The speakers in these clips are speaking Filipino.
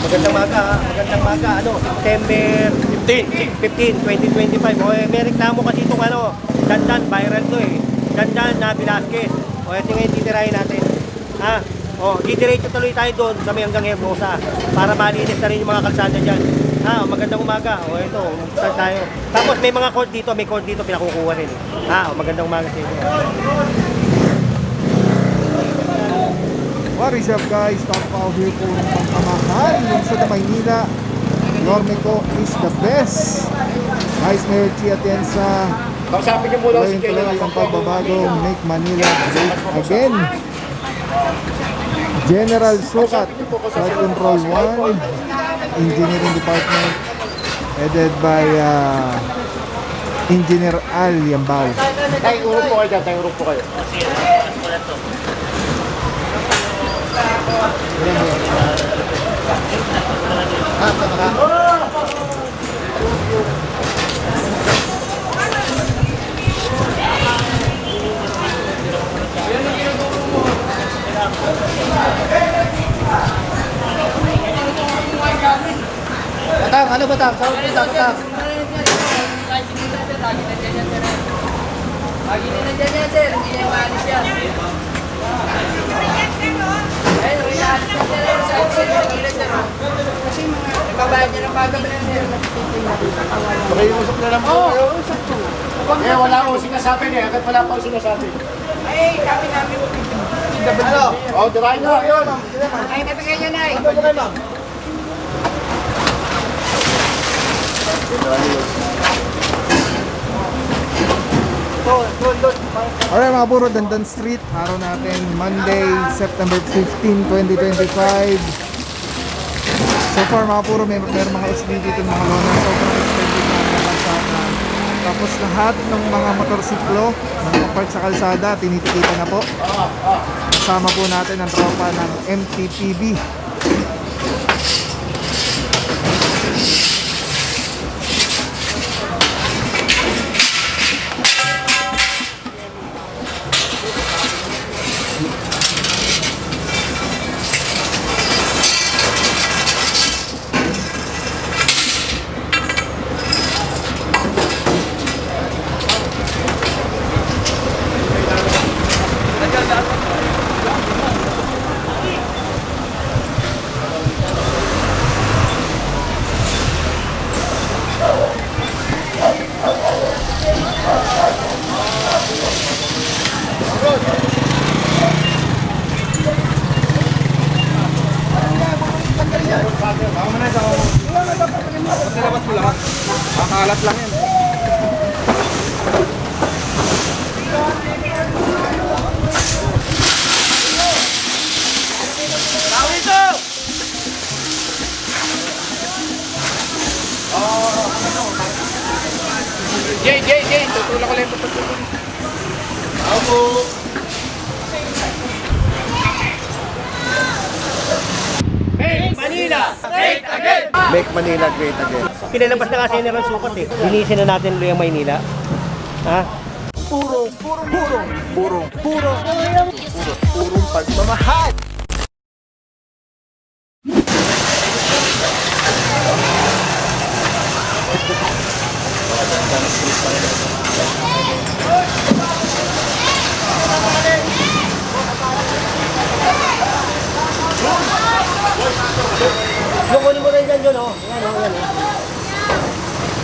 Magandang maga, September 15, 2025. O may reklamo kasi itong Dandan, viral to eh. Dandan na Velasquez. O ito ngayon titirahin natin. Didiretso tuloy tayo doon sa may hanggang Hermosa para malinis na rin yung mga kalsada dyan. Magandang umaga. O ito, saan tayo. Tapos may mga code dito, pinakukuha rin. Magandang umaga sa inyo. What is up guys? Tampaw here po ng Pangkamahal lungsod ng Maynila. Normeco is the best. Guys, Mayor Chi Atienza. Kausapin niyo muna si Tuloy ang pagbabago. Make Manila great again. General Sukat, Site Control 1, Engineering Department, headed by Engineer Al Yambao. Tayo urong po kayo dyan, tayo urong po kayo. Batang, ano batang? Saan po batang? Lagi na nandiyan yan, sir. Hindi niya maalis yan. Ayun, inaalis na sir. Kasi mga ibabayad niya ng baga ba na sir? Pakiusap na lang po. Wala ko sinasabi niya. Agad wala pa ko sinasabi. Ay, sabi namin. Dirahin nyo. Ayun. Ay, nabigay niya na eh. Ano ba kayo, ma'am? Alright mga buro, Dandan Street, araw natin Monday, September 15, 2025. So far mga buro, may mga SB dito mga lona, sobrang extended na ang kalsada. Tapos lahat ng mga motorsiklo na nakapark sa kalsada, tinitikita na po. Kasama po natin ang tropa ng MTPB. Makalat lang yan. Jay, tutulak ko lang ito. Ako. Make Manila great again! Make Manila great again. Pinalabas na kasi nila ang sukat eh. Linisin na natin ulit ang Maynila. Ha? Purong pagmamahal! Kunin mo rin dyan, John, oh. Yan, oh, yan, oh.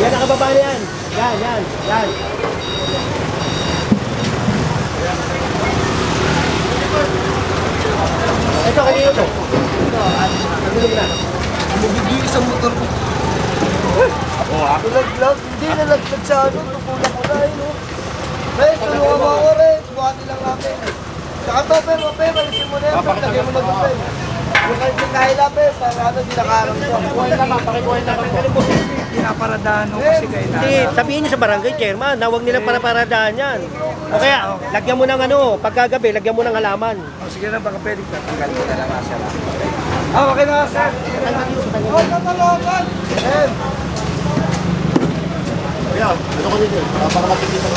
Yan, nakababa na yan. Yan. Ito, kanino to? Ito, at nagulog na. Bumigil isang motor ko. Nalaglag, hindi nalaglag sa ano, tutulak ko na yun, oh. Res, tulungan mo ako, Res. Buhatin lang natin. Saka to, pero, alisin mo na yan. Lagyan mo na to, pero. Yung kahit lapis, para ano, dinakaroon ko. Pakikuhin naman po. Pinaparadaan mo kasi kayo na. Hindi, sabihin niyo sa barangay chairman, na huwag nilang panaparadaan yan. O kaya, lagyan mo ng ano, pagkagabi, lagyan mo ng halaman. O sige na, baka pwede ka. Tanggalin ko na lang asya lang. Okay na, sir. Huwag na talagan. Ayan, ano ko dito? Baka makikita mo.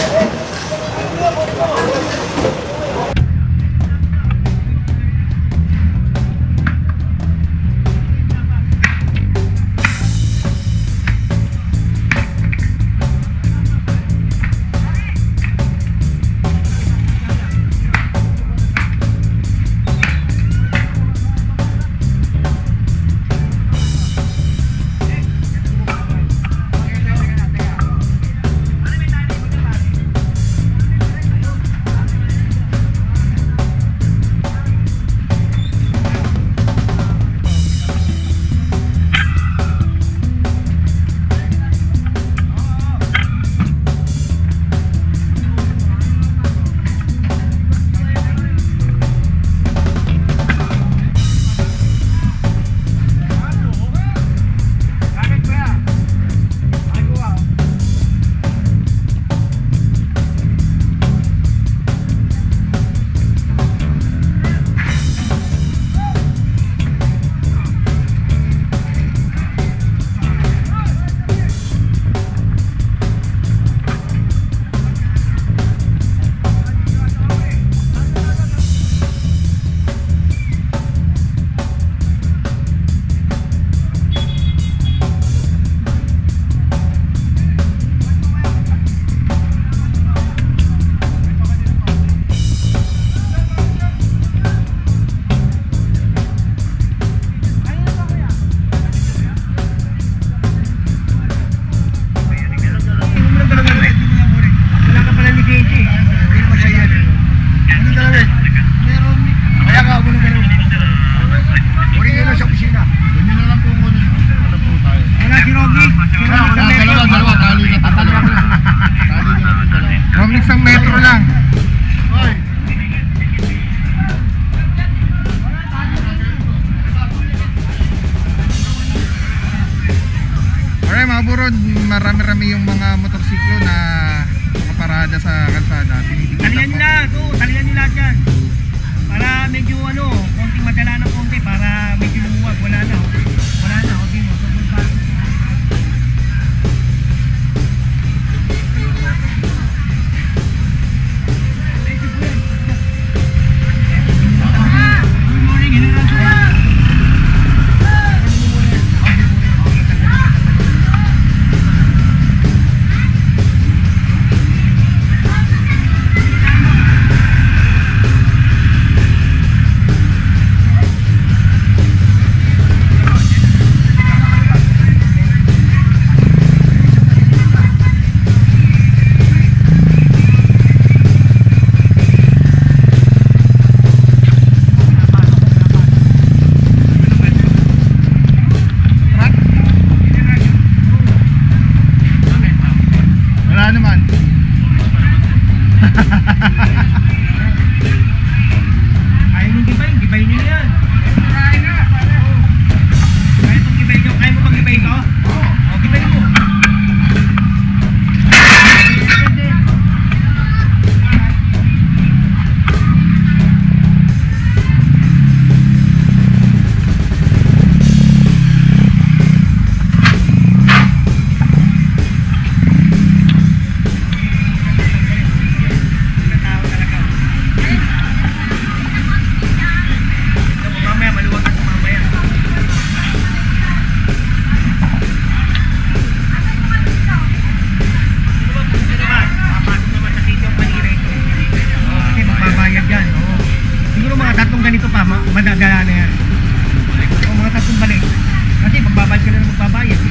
Marami-rami yung mga motorsiklo na nakaparada sa kalsada. Talian nila, talian nila dyan. Para medyo konting madala ng konti para medyo lumuwag. Wala na, okay mo. ganito pa, madadala na yan. O mga tatlong balik. Kasi magbabayad ka na ng magbabayad.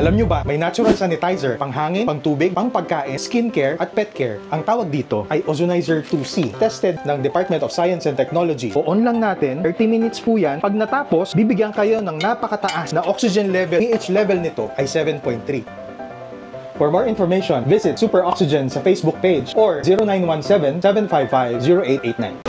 Alam nyo ba, may natural sanitizer, panghangin, pangtubig, pangpagkain, skincare, at pet care. Ang tawag dito ay Ozonizer 2C. Tested ng Department of Science and Technology. O-on lang natin, 30 minutes po yan. Pag natapos, bibigyan kayo ng napakataas na oxygen level. pH level nito ay 7.3. For more information, visit Super Oxygen sa Facebook page or 0917-755-0889.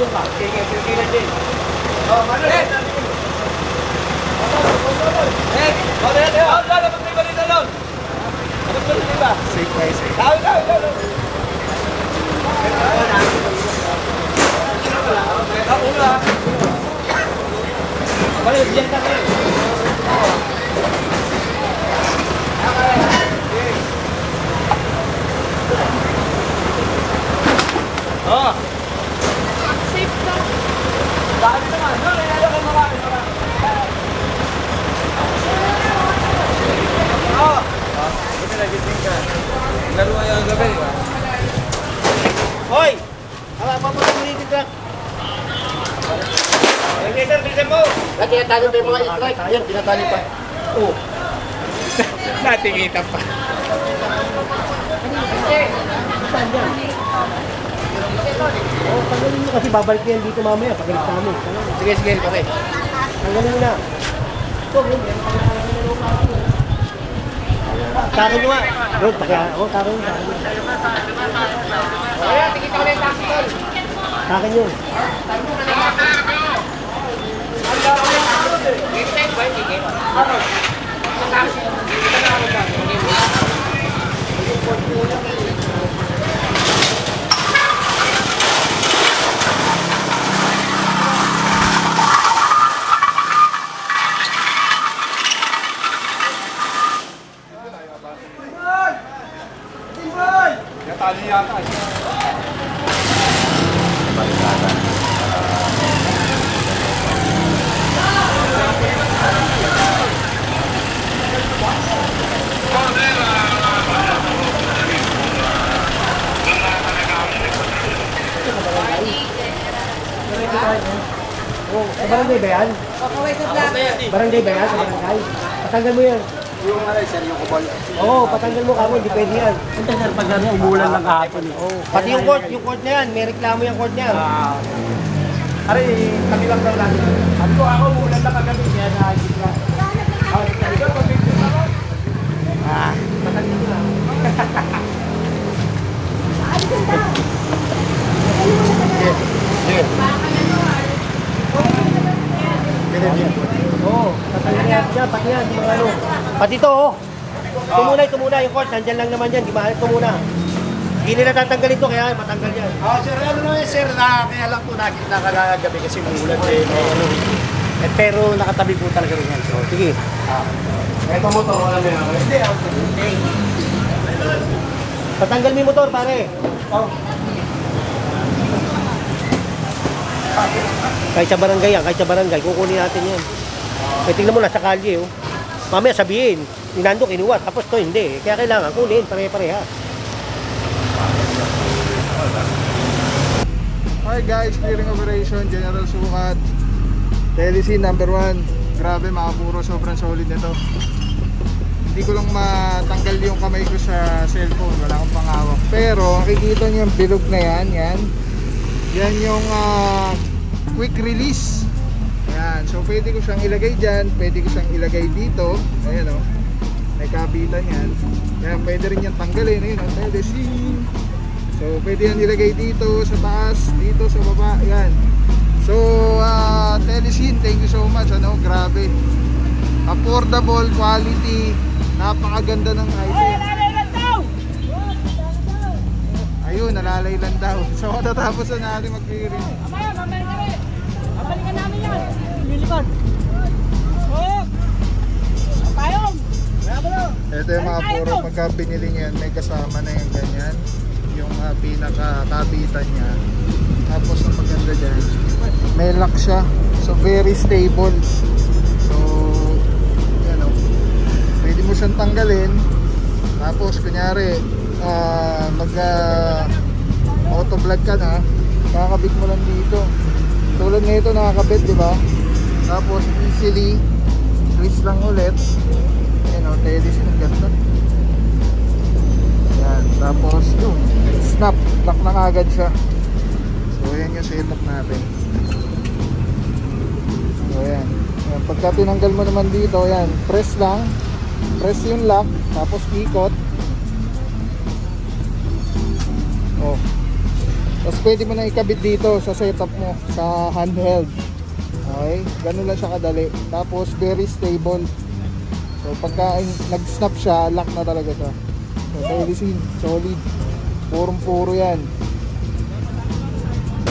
Safe by safe. Hoy! Papapagulin dito. Sir, bilisan mo! Lagi natalo pa yung mga itrike. Yan, pinatali pa. Oo. Natingita pa. Oh, tanggalin mo kasi babalik yan dito mamaya. Pagalit namin. Sige, sige, okay. Tanggalin mo na. Takin nyo nga. Doon, takin. Oo, takin nyo. Kaya, tikita ko na yung taxi call. Takin nyo. Natali yata. Oh, sa barangay ba yan? Barangay ba yan? Sa barangay? Patanggal mo yan. Yung ano, sir, yung kubol. Oo, patanggal mo kamo, hindi pwede yan. Punta sir, pag gano'n, umulan lang kahapon eh. Pati yung court na yan, may reklamo yung court niya. Aray, kami lang daw natin. Sabi ko ako, umulan lang kagabi, kaya naagit lang. Patanggal mo na. Oo, patanggal yan. Yan, pati yan, yung mga ano. Pati ito, oh. Ito muna yung court, nandyan lang naman yan, di ba? Ito muna. Hindi nila tatanggalin ito, kaya matanggal yan. Sir, ano naman sir, kaya lang po nakita kagabi kasi umulan eh. Pero nakatabi po talaga rin yan. So, Sige. ito mo to, alam mo yan. Hindi, Patanggal mo yung motor, pare. Kahit sa barangay yan, kahit sa barangay, kukunin natin yan. Eh, tingnan mo na sa kalye, oh. Mamaya sabihin, inando kinuha, tapos to hindi. Kaya kailangan kunin, pare-pareha. Alright guys, clearing operation, General Sukat. Telecine number 1. Grabe mga puro, sobrang solid nito. Hindi ko lang matanggal yung kamay ko sa cellphone, wala akong panghawak. Pero makikita niyo yung bilog na yan, yan yung quick release. Ayan, so pwede ko siyang ilagay dyan, pwede ko siyang ilagay dito. Ayan o, may kabitan yan. Ayan, pwede rin yan tanggalin. Ayan o, telecine. So pwede yan ilagay dito sa taas, dito sa baba. Ayan. So telecine, thank you so much. Ano, grabe. Affordable, quality, napakaganda ng item. Ayun, nalalailan daw. So matatapos na natin mag-clearing. Babalikan namin yan. Lilipad. Oh! Payong! Ito yung mga puro, pagka binili niyan, may kasama na yung ganyan. Yung pinaka-kabitan niya. Tapos ang maganda dyan, may lock siya. So very stable. So, yan o. Pwede mo siyang tanggalin. Tapos kunyari, auto vlog ka na, kakabit mo lang dito. Tulad nga ito nakakabit, di ba? Tapos easily twist lang ulit. Ayan o, telecine, ang ganda. Ayan, tapos yun, snap, lock na agad siya. So ayan yung setup natin. So ayan, ayan. Pagka tinanggal mo naman dito, ayan, press lang, press yung lock, tapos ikot. Oh, tapos pwede mo na ikabit dito sa setup mo, sa handheld. Okay, ganun lang siya kadali. Tapos very stable. So pagka nag-snap siya, lock na talaga siya. So telecine, solid. Purong-puro yan.